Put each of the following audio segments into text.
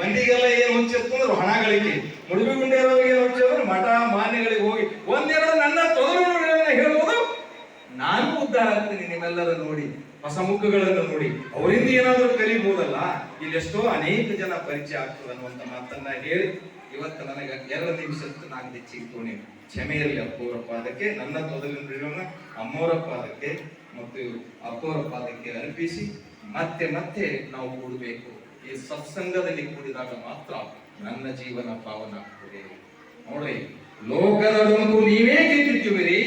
ಮಂದಿಗೆಲ್ಲ ಏನ್ ಹೊಂಚಿರ್ತಂದ್ರು ಹಣ ಗಳಿಕೆ, ಮುಳುಗುಂಡಿರೋರಿಗೆ ಏನ್ ಹೊಂಚಿದ್ರು ಮಠ ಮಾನ್ಯಗಳಿಗೆ ಹೋಗಿ ಒಂದೆರಡು ನನ್ನ ತೊದಲುಗಳನ್ನು ಹೇಳುವುದು, ನಾನು ಉದ್ಧಾರ ಆಗ್ತೀನಿ ನಿಮ್ಮೆಲ್ಲರ ನೋಡಿ, ಹೊಸ ಮುಖಗಳನ್ನು ನೋಡಿ, ಅವರಿಂದ ಏನಾದ್ರೂ ಕಲಿಬಹುದಲ್ಲ. ಇಲ್ಲೆಷ್ಟೋ ಅನೇಕ ಜನ ಪರಿಚಯ ಆಗ್ತದೆ ಅನ್ನುವಂತ ಮಾತನ್ನ ಹೇಳಿ ಇವತ್ತು ನನಗೆ 2 ನಿಮಿಷಕ್ಕೆ ನಾನು ಹೆಚ್ಚಿಗೆ ತೋಣಿ ಕ್ಷಮೆ ಇರಲಿ ಅಪ್ಪವರ ಪಾದಕ್ಕೆ, ನನ್ನ ತೊದಲಿನ ಅಮ್ಮವರ ಪಾದಕ್ಕೆ ಮತ್ತು ಅಪ್ಪವರ ಪಾದಕ್ಕೆ ಅರ್ಪಿಸಿ ಮತ್ತೆ ಮತ್ತೆ ನಾವು ಕೂಡಬೇಕು. ಈ ಸತ್ಸಂಗದಲ್ಲಿ ಕೂಡಿದಾಗ ಮಾತ್ರ ನನ್ನ ಜೀವನ ಪಾವನ ಆಗ್ತದೆ. ನೋಡ್ರಿ, ಲೋಕದೊಂದು ನೀವೇ ಕಿತ್ತುವಿರಿ,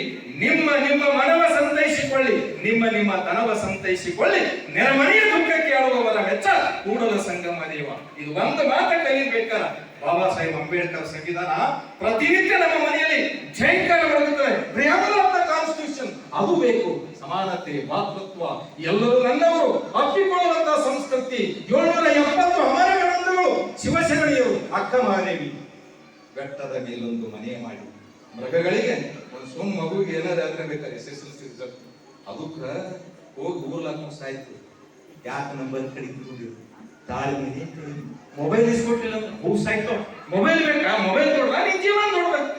ನಿಮ್ಮ ನಿಮ್ಮ ಮನವ ಸಂತೈಸಿಕೊಳ್ಳಿ, ನಿಮ್ಮ ತನವ ಸಂತೈಸಿಕೊಳ್ಳಿ, ನೆರೆಮನೆಯ ದುಃಖಕ್ಕೆ ಆಳುವವರ ವೆಚ್ಚ ಕೂಡಲ ಸಂಗಮ ದೇವ. ಇದು ಒಂದು ಮಾತ ಕಲಿಬೇಕಾರ ಬಾಬಾ ಸಾಹೇಬ್ ಅಂಬೇಡ್ಕರ್ ಸಂವಿಧಾನ ಪ್ರತಿನಿತ್ಯ ನಮ್ಮ ಮನೆಯಲ್ಲಿ ಜಯಂಕಾರ ಬರುತ್ತದೆ. ಪ್ರಿಯಾಂಬಲ್ ಆಫ್ ದ ಕಾನ್ಸ್ಟಿಟ್ಯೂಷನ್ ಅದು ಬೇಕು. ಸಮಾನತೆ, ಮಾತೃತ್ವ, ಎಲ್ಲರೂ ನನ್ನವರು ಅಪ್ಪಿಕೊಳ್ಳುವಂತಹ ಸಂಸ್ಕೃತಿ. 770 ಅಮರಗಣಗಳು, ಶಿವಶರಣೆಯರು, ಅಕ್ಕ ಮಹಾದೇವಿ ಬೆಟ್ಟದ ಮೇಲೊಂದು ಮನೆ ಮಾಡಿ ಮೃಗಗಳಿಗೆ ಒಂದು ಸುಮ್ ಮಗುವಿಗೆ ಏನಾದ್ರು ಆದ್ರೆ ಬೇಕಾದ್ರೆ SSLC ರಿಸಲ್ಟ್ ಅದಕ್ಕ ಹೋಗಿ ಊರ್ಲಾಕ ಸಾಯ್ತು. ಯಾಕೆ ನಂಬರ್ ಕಡಿತು ತಾಳಿ ಮೊಬೈಲ್ ಇಸ್ಕೊಟ್ಟಿಲ್ಲ ಹೂ ಸಾಯ್ತು. ಮೊಬೈಲ್ ಬೇಕಾ? ಮೊಬೈಲ್ ಕೊಡ್ರ, ನಿನ್ ಜೀವನ ನೋಡ್ಬೇಕು.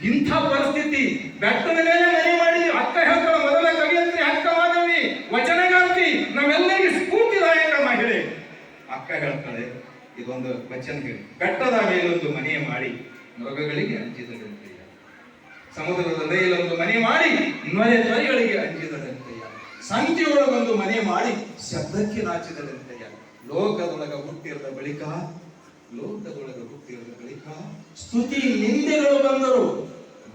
ಇಂಥ ಪರಿಸ್ಥಿತಿ ಬೆಟ್ಟದ ಮೇಲೆ ಮನೆ ಮಾಡಿ ಅಕ್ಕ ಹೇಳ್ತಾಳ, ಮೊದಲ ಕವಿಯತ್ರಿ ಅಕ್ಕ ಮಾಧವಿ, ವಚನಗಾರ್ತಿ, ನಾವೆಲ್ಲರಿಗೆ ಸ್ಫೂರ್ತಿದಾಯಕ ಮಹಿಳೆ. ಅಕ್ಕ ಹೇಳ್ತಾಳೆ ಇದೊಂದು ವಚನ ಹೇಳಿ, ಬೆಟ್ಟದ ಮೇಲೊಂದು ಮನೆ ಮಾಡಿ ಮೃಗಗಳಿಗೆ ಅಂಜಿದರಂತೆಯ, ಸಮುದ್ರದ ದಂಡೆಯಲ್ಲೊಂದು ಮನೆ ಮಾಡಿ ನೊರೆ ತೊರೆಗಳಿಗೆ ಅಂಜಿದರಂತೆಯ, ಸಂಖ್ಯೆಯೊಳಗೊಂದು ಮನೆ ಮಾಡಿ ಶಬ್ದಕ್ಕೆ ನಾಚಿದರಂತೆಯ. ಲೋಕದೊಳಗ ಹುಟ್ಟಿರದ ಬಳಿಕ ಸ್ತುತಿ ನಿಂದೆಗಳು ಬಂದರು,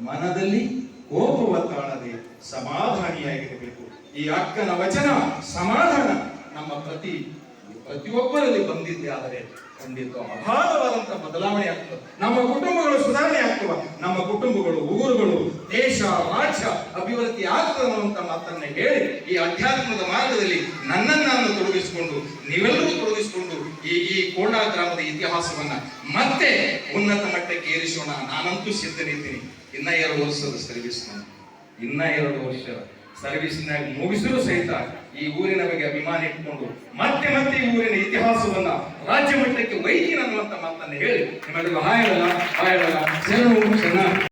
ಮನದಲ್ಲಿ ಕೋಪವ ತಾಳದೆ ಸಮಾಧಾನಿಯಾಗಿರಬೇಕು. ಈ ಅಕ್ಕನ ವಚನ ಸಮಾಧಾನ ನಮ್ಮ ಪ್ರತಿಯೊಬ್ಬರಲ್ಲಿ ಬಂದಿದ್ದೆ ಆದರೆ ಖಂಡಿತ ಅಗಾಧವಾದಂತ ಬದಲಾವಣೆ ಆಗ್ತದೆ. ನಮ್ಮ ಕುಟುಂಬಗಳು ಸುಧಾರಣೆ ಆಗ್ತವ, ನಮ್ಮ ಕುಟುಂಬಗಳು, ಊರುಗಳು, ದೇಶ, ರಾಜ್ಯ ಅಭಿವೃದ್ಧಿ ಆಗ್ತದೆ ಅನ್ನುವಂತ ಮಾತನ್ನ ಹೇಳಿ ಈ ಅಧ್ಯಾತ್ಮದ ಮಾರ್ಗದಲ್ಲಿ ನನ್ನನ್ನು ನಾನು ತೊಡಗಿಸಿಕೊಂಡು, ನೀವೆಲ್ಲರೂ ತೊಡಗಿಸಿಕೊಂಡು ಈ ಕೋಣಾ ಗ್ರಾಮದ ಇತಿಹಾಸವನ್ನ ಮತ್ತೆ ಉನ್ನತ ಮಟ್ಟಕ್ಕೆ ಏರಿಸೋಣ. ನಾನಂತೂ ಸಿದ್ಧನಿದ್ದೀನಿ. ಇನ್ನ 2 ವರ್ಷದ ಸರ್ವಿಸ್, ಇನ್ನ 2 ವರ್ಷ ಸರ್ವಿಸ್ನಾಗ ಮುಗಿಸಿದ್ರು ಸಹಿತ ಈ ಊರಿನ ಬಗ್ಗೆ ಅಭಿಮಾನ ಇಟ್ಕೊಂಡು ಮತ್ತೆ ಮತ್ತೆ ಈ ಊರಿನ ಇತಿಹಾಸವನ್ನ ರಾಜ್ಯ ಮಟ್ಟಕ್ಕೆ ಒಯ್ತೀನಿ ಅನ್ನುವಂತ ಮಾತನ್ನ ಹೇಳಿ ನಿಮ್ಮೆಲ್ಲರಿಗೂ ಹಾಯಲ್ಲ ಶರಣ.